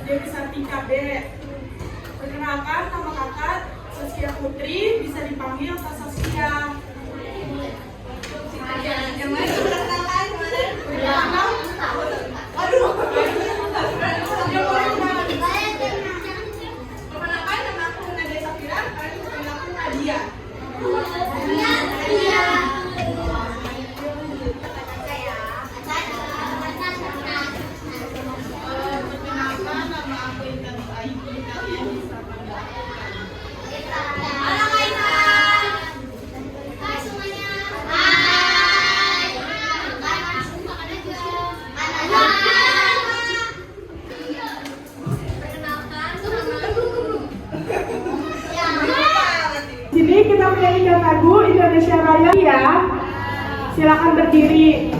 Dewi Sartika B. Perkenalkan, nama kakak Saskia Putri, bisa dipanggil Kak Saskia. Yang mana perkenalkan kemarin? Perkenalkan, nama aku Nadia Safira, kalian panggil aku Nadia. Perkenalkan, nama aku Intan Ayu, kalian bisa panggil aku Halo Kak Intan. Hai semuanya. Hai. Perkenalkan Sini kita menyanyikan lagu Indonesia Raya ya. Silakan berdiri.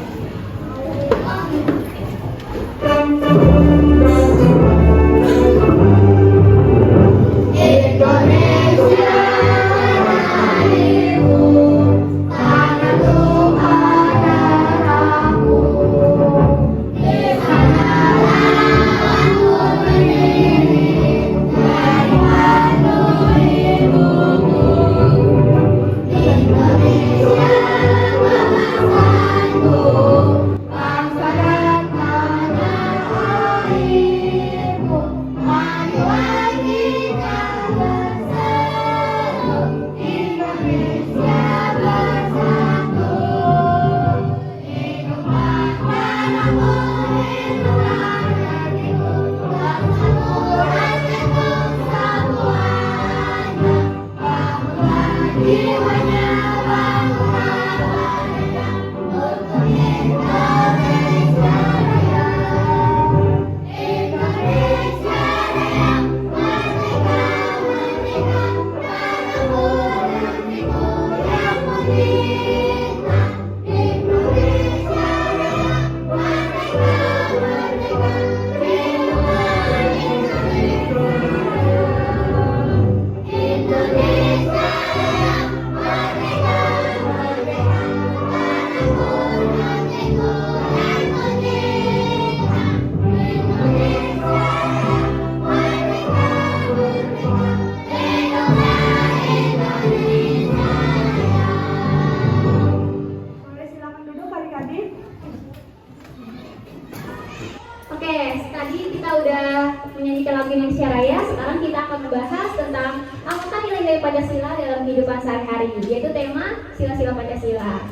Oke, tadi kita udah menyanyikan lagu Indonesia Raya. Sekarang kita akan membahas tentang apa nilai-nilai Pancasila dalam kehidupan sehari-hari, yaitu tema sila-sila Pancasila.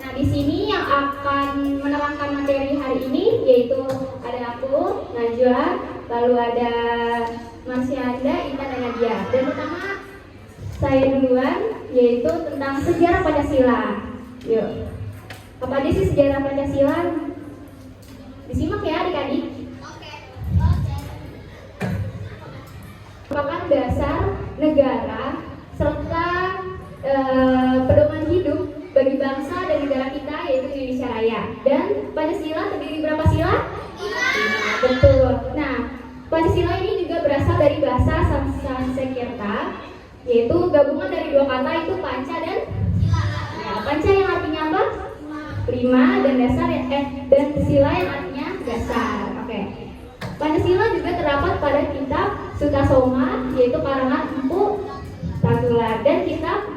Nah, di sini yang akan menerangkan materi hari ini yaitu ada aku, Najwa, lalu ada Marsyanda, Intan, dan Nadia. Dan pertama saya duluan, yaitu tentang sejarah Pancasila. Yuk, apa aja sih sejarah Pancasila? Disimak ya adik-adik. Merupakan dasar negara serta pedoman hidup bagi bangsa dan negara kita, yaitu Indonesia Raya. Dan Pancasila terdiri berapa sila? 5. Betul. Nah, Pancasila ini juga berasal dari bahasa Sanskerta, yaitu gabungan dari dua kata, itu panca dan sila. Ya, panca yang artinya apa? 5, dan dasar dan sila yang artinya dasar. Oke. Pancasila juga terdapat pada kitab Sutasoma, yaitu karangan Empu Tagular, dan kitab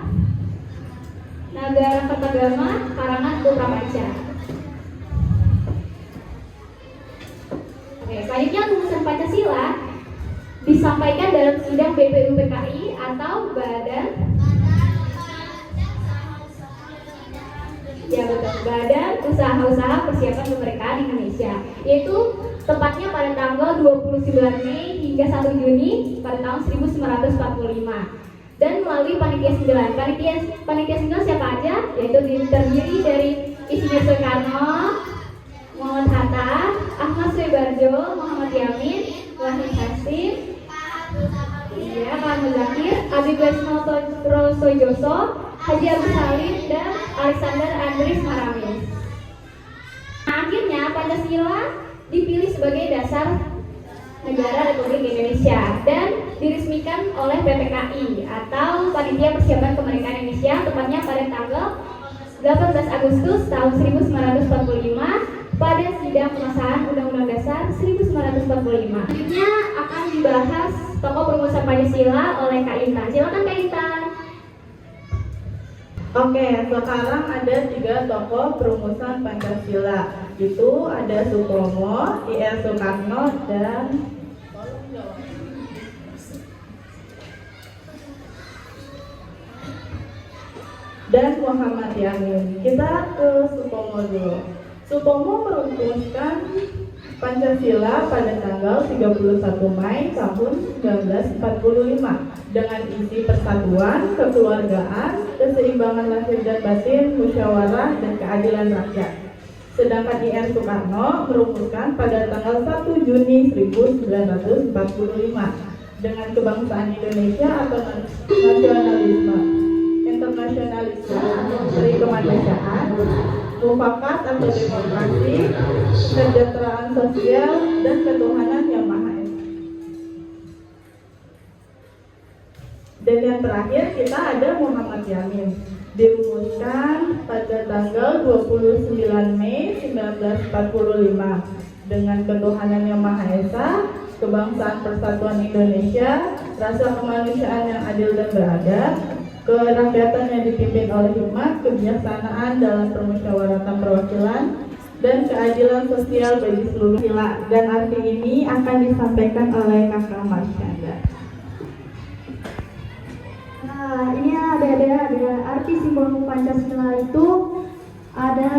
Nagara Kertagama karangan Empu Prapanca. Oke, selanjutnya rumusan Pancasila disampaikan dalam sidang BPUPKI atau Badan Usaha-Usaha Persiapan Kemerdekaan Indonesia, yaitu tepatnya pada tanggal 29 Mei hingga 1 Juni pada tahun 1945, dan melalui Panitia 9. Panitia 9 siapa aja? Yaitu terdiri dari Insinyur Soekarno, Muhammad Hatta, Ahmad Suebarjo, Muhammad Yamin, Wahid Hasim, Pak Muzakir, Habib Lesmo Soejoso, Haji Agus Salim, dan Alexander Andries Maramis. Nah, akhirnya Pancasila dipilih sebagai dasar negara Republik Indonesia dan diresmikan oleh PPKI atau Panitia Persiapan Kemerdekaan Indonesia, tepatnya pada tanggal 18 Agustus tahun 1945 pada sidang bidang pengesahan Undang-Undang Dasar 1945. Selanjutnya akan dibahas tokoh perumusan Pancasila oleh Kak Intan. Silakan Kak Intan. Oke, sekarang ada 3 tokoh perumusan Pancasila. Itu ada Sutomo, I.R. Soekarno, dan Muhammad Yamin. Kita ke Sutomo dulu. Sutomo merumuskan Pancasila pada tanggal 31 Mei tahun 1945 dengan isi persatuan, kekeluargaan, keseimbangan lahir dan batin, musyawarah, dan keadilan rakyat. Sedangkan I.R. Soekarno merumuskan pada tanggal 1 Juni 1945 dengan kebangsaan Indonesia atau nasionalisme, internasionalisme dari kemanusiaan, mufakat atau demokrasi, kesejahteraan sosial, dan ketuhanan yang Maha Esa. Dan yang terakhir kita ada Muhammad Yamin, dirumuskan pada tanggal 29 Mei 1945 dengan ketuhanan yang Maha Esa, kebangsaan persatuan Indonesia, rasa kemanusiaan yang adil dan beradab, kerakyatan yang dipimpin oleh hikmat, kebijaksanaan dalam permusyawaratan perwakilan, dan keadilan sosial bagi seluruh sila. Dan arti ini akan disampaikan oleh Kakak Marsyanda. Nah, ini ada arti simbol Pancasila itu ada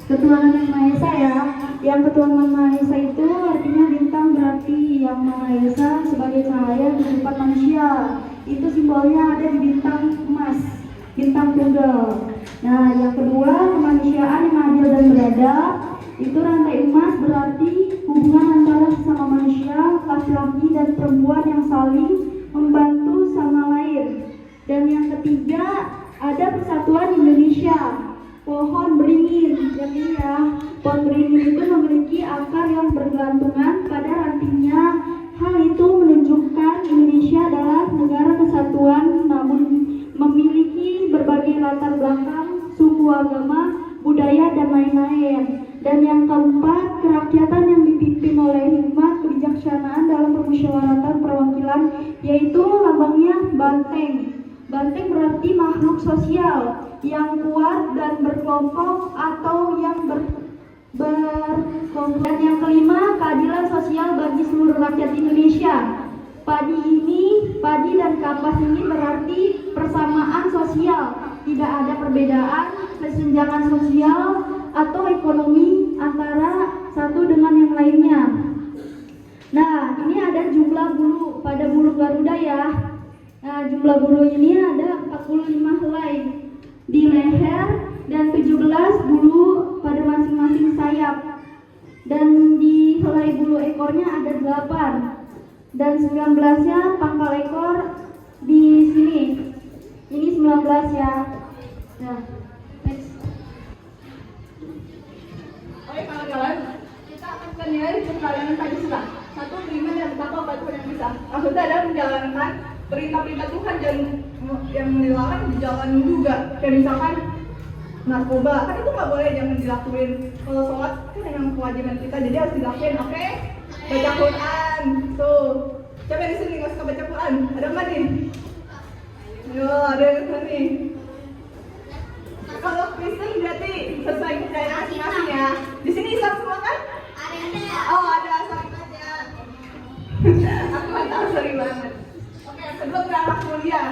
ketuhanan yang Maha Esa ya. Yang ketuhanan Maha Esa itu artinya bintang, berarti yang Maha Esa sebagai cahaya kehidupan manusia. Itu simbolnya ada di bintang emas, bintang tunggal. Nah, yang kedua kemanusiaan yang adil dan beradab. Itu rantai emas berarti hubungan antara sesama manusia, laki-laki dan perempuan yang saling membantu sama lain. Dan yang ketiga ada persatuan Indonesia. Pohon beringin, jadi ya, pohon beringin itu memiliki akar yang bergelantungan pada rantingnya. Hal itu menunjukkan Indonesia adalah negara kesatuan namun memiliki berbagai latar belakang, suku, agama, budaya, dan lain-lain. Dan yang keempat, kerakyatan yang dipimpin oleh hikmat, kebijaksanaan dalam permusyawaratan perwakilan, yaitu lambangnya banteng. Banteng berarti makhluk sosial yang kuat dan berkelompok atau yang berkelompok. Dan yang kelima, keadilan sosial bagi seluruh rakyat Indonesia. Padi dan kapas ini berarti persamaan sosial, tidak ada perbedaan, kesenjangan sosial atau ekonomi antara satu dengan yang lainnya. Nah, ini ada jumlah bulu pada bulu Garuda ya. Nah, jumlah bulu ini ada 45 helai di leher dan 17 bulu pada masing-masing sayap. Dan di helai bulu ekornya ada 8. Dan 19-nya pangkal ekor di sini. Ini 19 ya. Nah, next. Oke kawan-kawan, kita akan menilai perjalanan Pancasila. 1. Beriman dan bertakwa pada Tuhan yang bisa. Maksudnya adalah menjalankan perintah-perintah Tuhan yang dilarang dijalanin juga. Kayak misalkan narkoba, kan itu nggak boleh, jangan dilakuin. Kalau sholat kan yang kewajiban kita, jadi harus dilakuin. Oke? Baca Quran. Tuh, siapa di sini nggak suka baca Quran? Ada nggak nih? Yo, ada yang nih. Kalau Kristen berarti sesuai kepercayaan masing-masing ya. Di sini Islam semua kan? Ada. Oh, ada sorry aja. Aku nggak tahu, sorry banget. Oke, sebelum berangkat kuliah,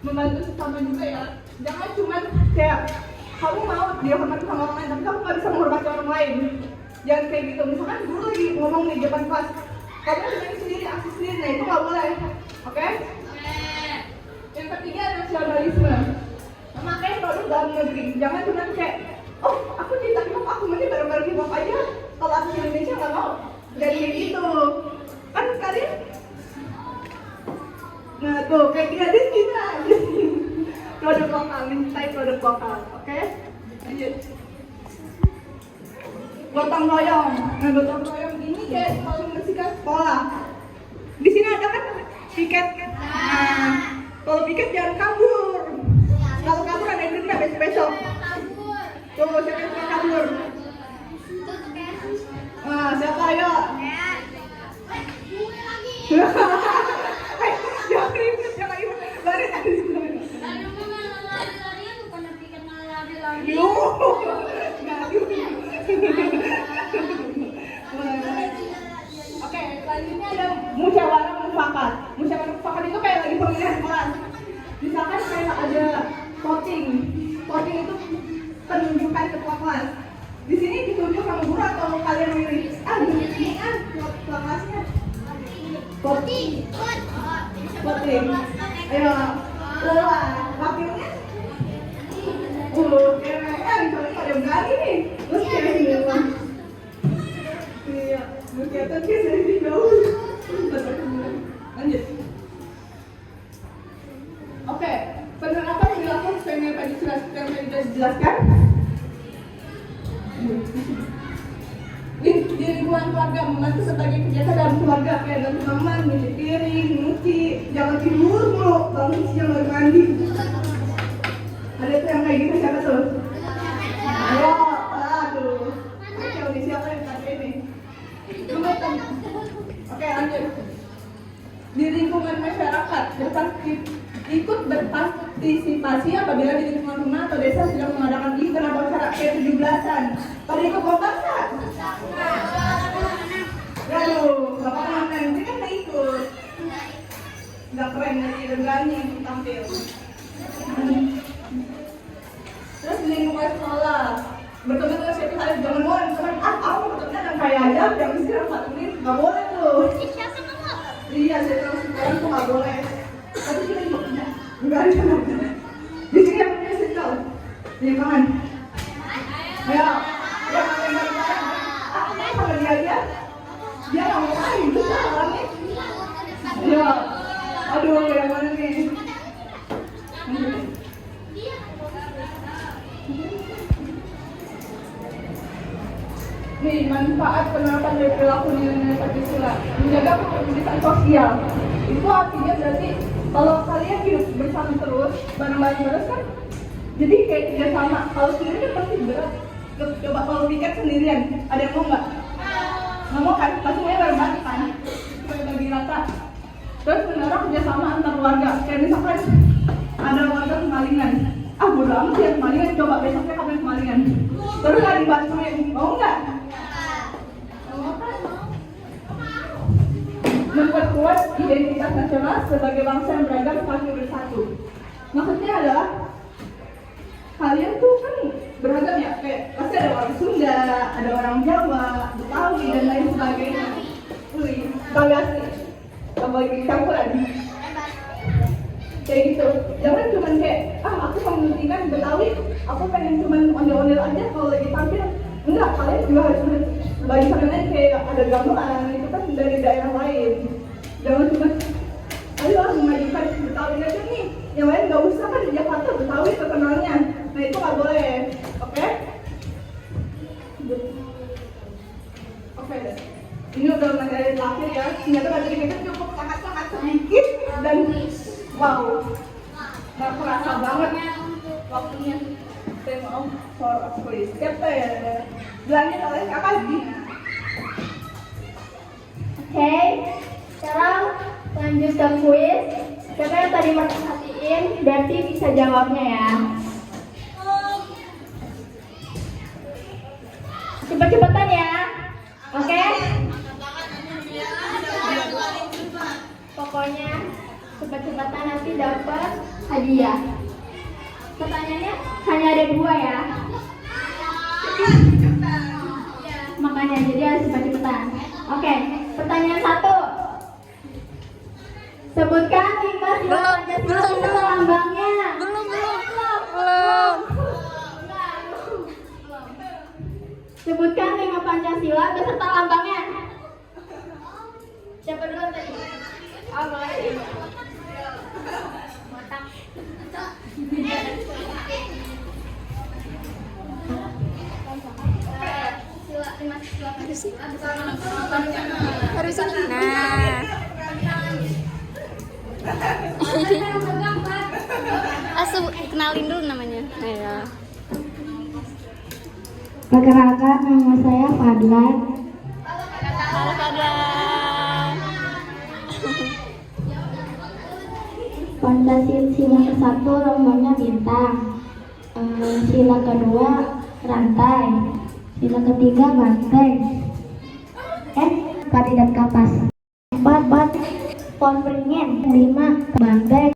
membantu sesama juga ya. Jangan cuma kayak kamu mau dihormati sama orang lain, tapi kamu nggak bisa menghormati orang lain. Jangan kayak gitu. Misalkan guru lagi ngomong di depan kelas, kamu dengerin sendiri, aksi sendiri, nah itu nggak boleh. Oke? Yang ketiga, nasionalisme. Memakai produk dalam negeri. Jangan cuma kayak, oh aku cinta K-pop, aku mesti bareng-bareng K-pop aja. Kalau asli Indonesia nggak mau. Jadi kayak gitu. Kan kalian, nah tuh kayak gratis kita. Produk lokal, mencintai produk lokal. Oke? Lanjut. Gotong royong. Nah, gotong royong ini kayak kalau membersihkan sekolah. Di sini ada kan piket. Nah, kalau piket jangan kabur. Kalau kabur ada yang denda besok-besok. Tuh, siapa yang suka kabur? Siapa ayo? Jangan ribut, jangan ribut. Lari tadi. Oke, selanjutnya ada musyawarah mufakat. Musyawarah mufakat itu kayak lagi pemilihan kelas. Misalkan kayak ada voting. Voting itu penunjukan ketua kelas. Di sini ditunjuk sama guru atau kalian milih? Ini ketua kelasnya. Voting. Ayo, Lola, wakilnya? Kalau pada berani nih, terus kayak gini. Iya, kelihatan kayak dari jauh. Lanjut. Oke, penerapan dilakukan sesuai yang tadi dijelaskan. Di lingkungan keluarga membantu sebagai kegiatan dalam keluarga kayak bantu mama, nyuci piring, nyuci, jangan tidur mulu, bangun siang baru mandi. Ada tuh yang kayak gitu siapa tuh? Ayo, aduh. Oke, udah siapa yang tadi ini? Oke, lanjut. Di lingkungan masyarakat ikut berpartisipasi apabila di lingkungan rumah atau desa sedang mengadakan event atau acara kayak 17-an. Pada ikut lomba nggak? Aduh, bapak mana ini kan nggak ikut. Nggak keren lagi dan berani untuk tampil. Terus di lingkungan sekolah berteman dengan siapa kali jangan boleh misalkan aku berteman dengan kayak aja yang istirahat 4 menit nggak boleh tuh. Iya, saya terus sekarang tuh nggak boleh. Tapi kita juga nggak ada. Di sini yang punya circle, di tangan. Ayo, yang bareng-bareng. Aku main sama dia aja. Dia nggak mau main, bisa orangnya. Ayo, aduh yang mana nih? Nih, manfaat penerapan dari perilaku nilai-nilai Pancasila menjaga kekompetisi sosial. Itu artinya berarti kalau kalian hidup bersama terus, bareng-bareng terus kan, jadi kayak kerjasama. Kalau sendiri kan pasti berat. Coba kalau weekend sendirian, ada yang mau nggak? Nggak mau kan? Pasti semuanya bareng-bareng kan? Supaya bagi rata. Terus menerapkan kerjasama antar warga. Kayak misalkan ada warga kemalingan. Bodo amat ya kemalingan, coba besoknya kapan kemalingan. Terus nggak dibantuin, mau nggak? Memperkuat identitas nasional sebagai bangsa yang beragam tapi bersatu. Maksudnya adalah kalian tuh kan beragam ya, kayak pasti ada orang Sunda, ada orang Jawa, Betawi dan lain sebagainya. Bangga sih, bagi campuran. Kayak gitu, jangan cuman kayak aku mementingkan Betawi, aku pengen cuman ondel-ondel aja kalau lagi tampil. Enggak, kalian juga harus bagi kalian kayak ada gamelan itu kan dari daerah lain. Jangan cuma ayo mengajukan Betawi aja nih, yang lain nggak usah kan di Jakarta Betawi terkenalnya. Nah itu nggak boleh, oke? Oke deh. Ini udah materi terakhir ya. Ternyata materi kita cukup sangat-sangat sedikit dan wow, nggak kerasa banget waktunya. Saya mau for a quiz. Siapa ya? Bilangnya oleh kakak sih. Oke, sekarang lanjut ke quiz. Siapa yang tadi merhatiin, berarti bisa jawabnya ya. Cepet-cepetan ya. Oke? Pokoknya cepet-cepetan nanti dapat hadiah. Pertanyaannya hanya ada 2 ya. Makanya jadi harus cepet-cepetan. Oke, pertanyaan 1. Sebutkan 5 sila Pancasila lambangnya. Belum. Sebutkan 5 Pancasila beserta lambangnya. Siapa dulu tadi? Mulai. Mantap. Harus ini. Nah. Kenalin dulu namanya. Ayo. Perkenalkan, nama saya Fadlan. Pancasila ke-1 lambangnya bintang. Sila kedua rantai. Sila ketiga banteng. Padi dan kapas. 4 pohon beringin. 5 banteng.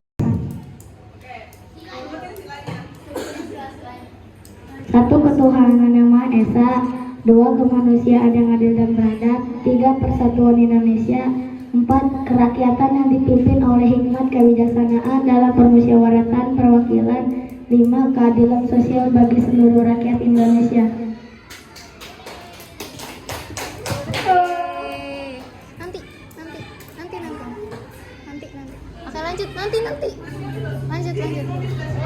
1 ketuhanan yang Maha Esa. 2 kemanusiaan yang adil dan beradab. 3 persatuan Indonesia. 4 kerakyatan yang dipimpin oleh hikmat kebijaksanaan dalam permusyawaratan perwakilan. 5 keadilan sosial bagi seluruh rakyat Indonesia. Nanti. Oke, lanjut nanti. Lanjut.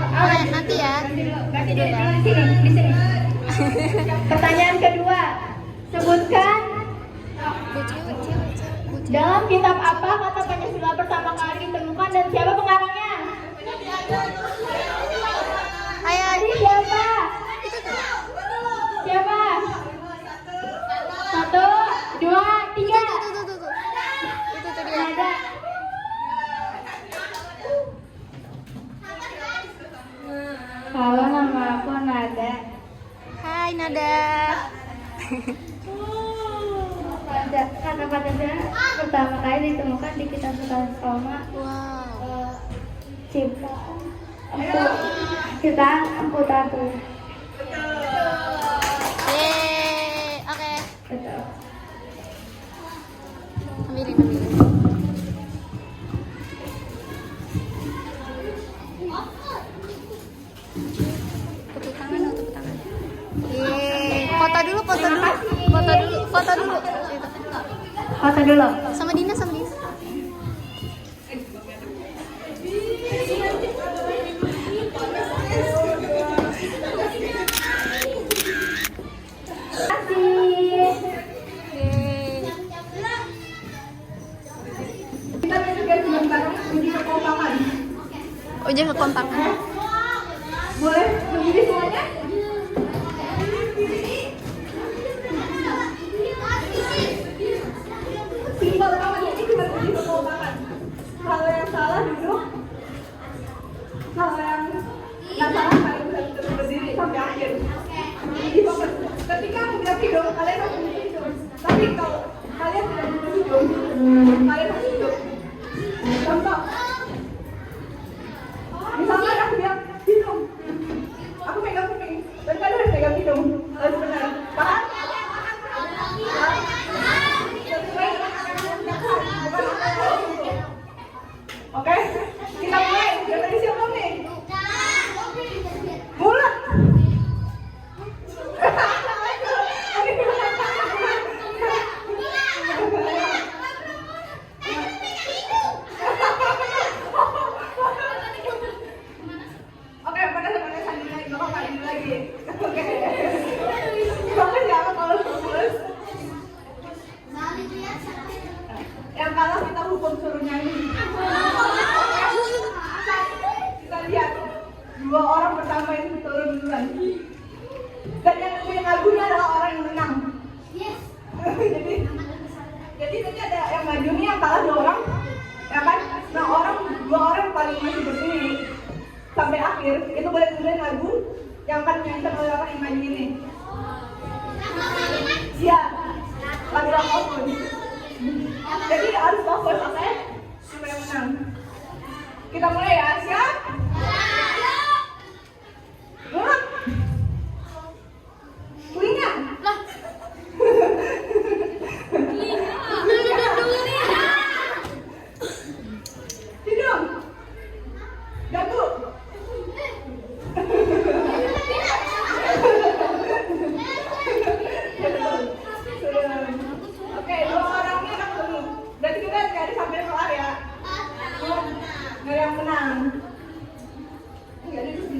Oke, nanti ya. Nanti dulu ya. Di sini. Pertanyaan kedua. Sebutkan dalam kitab apa kata Pancasila pertama kali ditemukan dan siapa pengarangnya? Ayo. Siapa? Siapa? 1, 2, 3. Tuh. Itu tuh dia. Nada. Halo, nama aku Nada. Hai Nada. Kata Pancasila pertama kali ditemukan di kitab Sekolah Wow. Ciptaan Empu Tatu. Yeay. Oke. Betul. Ambilin. Tepuk tangan. Yeay. Foto dulu. Foto dulu. Sama Dina. Yeay. Kita juga bareng uji kekompakan. Uji kekompakan. Boleh berdiri semuanya? Simpel banget, ini cuma uji kekompakan. Kalau yang salah duduk, kalau yang nggak salah kalian bisa berdiri sampai akhir. Jadi fokus. Ketika aku bilang hidung, kalian harus buka hidung. Tapi kalau kalian tidak buka hidung, kalian harus duduk. Contoh. Misalnya aku bilang hidung, aku pegang kuping, dan kalian harus pegang hidung. Harus benar. Paham? Oke, kita mulai. Udah tadi siap belum nih? Mulai. Oke, panas dulu lagi, bakal kali lagi. Oke. Fokus ya, kalau fokus. Yang kalah kita hukum suruh nyanyi. Kita lihat 2 orang pertama yang turun duluan. Dan yang punya lagunya adalah orang yang menang. jadi nanti ada yang maju nih, yang kalah 2 orang, ya kan? Nah 2 orang paling masih berdiri sampai akhir itu boleh dengerin lagu yang akan dinyanyikan oleh orang yang maju ini. Iya, lagu apapun. Jadi harus fokus, oke? Siapa yang menang? Kita mulai ya, siap? Mulai. Telinga. Lah. Hidung. Dagu. Oke, 2 orang ini akan ketemu. Berarti kita cari sampai kelar ya. Nggak ada yang menang. Nggak ada di sini.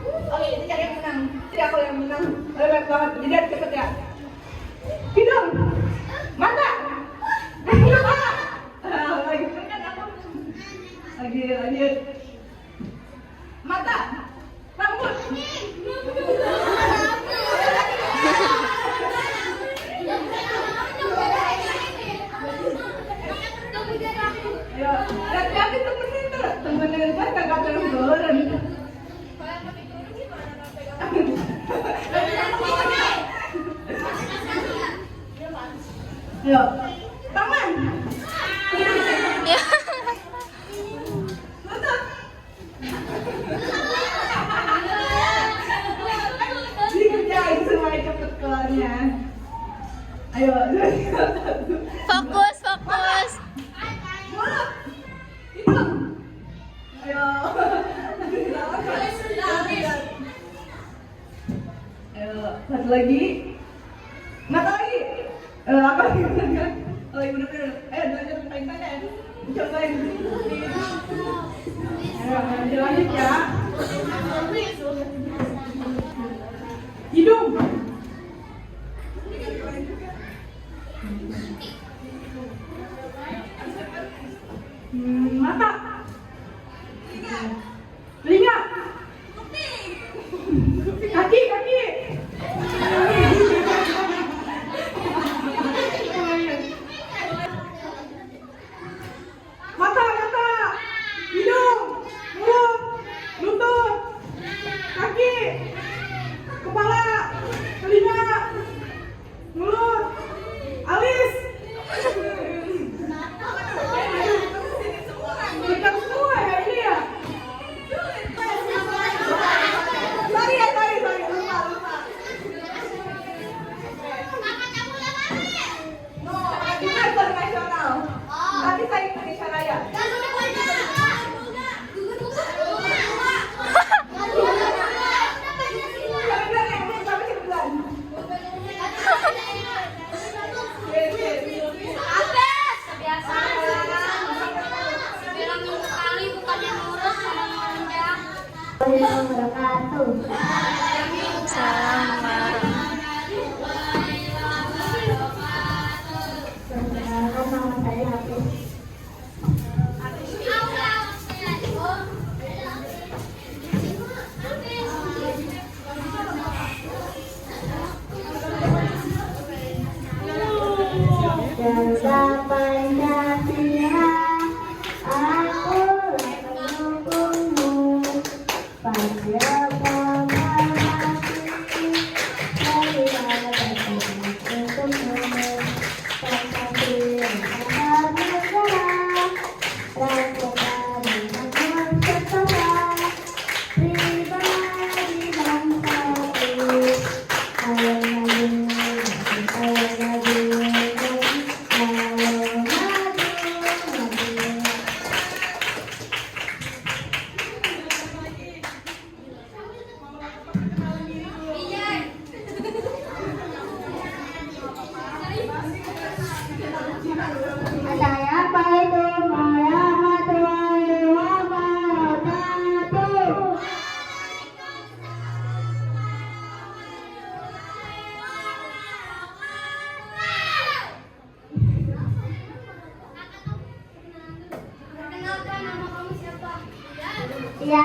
Oke, kita cari yang menang. Jadi aku yang menang. Baik banget. Jadi harus cepet ya. Hidung. Mata. Kepala. Lagi kan aku. Lagi. Mata. Rambut. Ya, hati-hati temen itu. temenin kan kakak turun. Ayo, tangan. Ya. Lutut. Dikerjain semuanya cepet kelarnya. Ayo, Fokus, fokus. mulut. Hidung. Ayo. Ayo, satu lagi. Mata lagi. Apa lagi? Oh, ibu bener. Ayo, belajar pendek-pendek. Cobain. Ayo, nanti lanjut ya. Hidung. Mata. Telinga. Kaki, kaki. Mata, mata. Hidung, mulut, lutut, kaki, kepala, telinga, mulut, alis. Bukan semua ya ini ya. Sorry ya, sorry, lupa. No, kita internasional. Tadi saya Indonesia Raya. Salam Nama saya Hafiz. Pancasila, aku mendukungmu. Assalamualaikum warahmatullahi wabarakatuh. Perkenalkan, nama kamu siapa? Ya,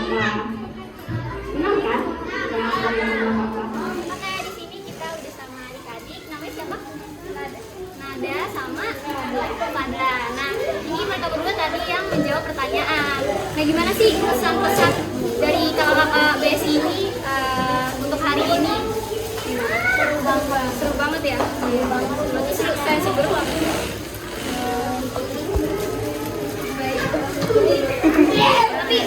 apa. Senang kan? Oke, di sini kita udah sama adik-adik. Namanya siapa? Nada sama Fadla. Nah, ini mereka berdua tadi yang menjawab pertanyaan. Nah, gimana sih pesan-pesan dari kakak-kakak BSI ini untuk hari ini? Seru banget ya? Iya banget. Berarti saya seru banget. Baik. Tapi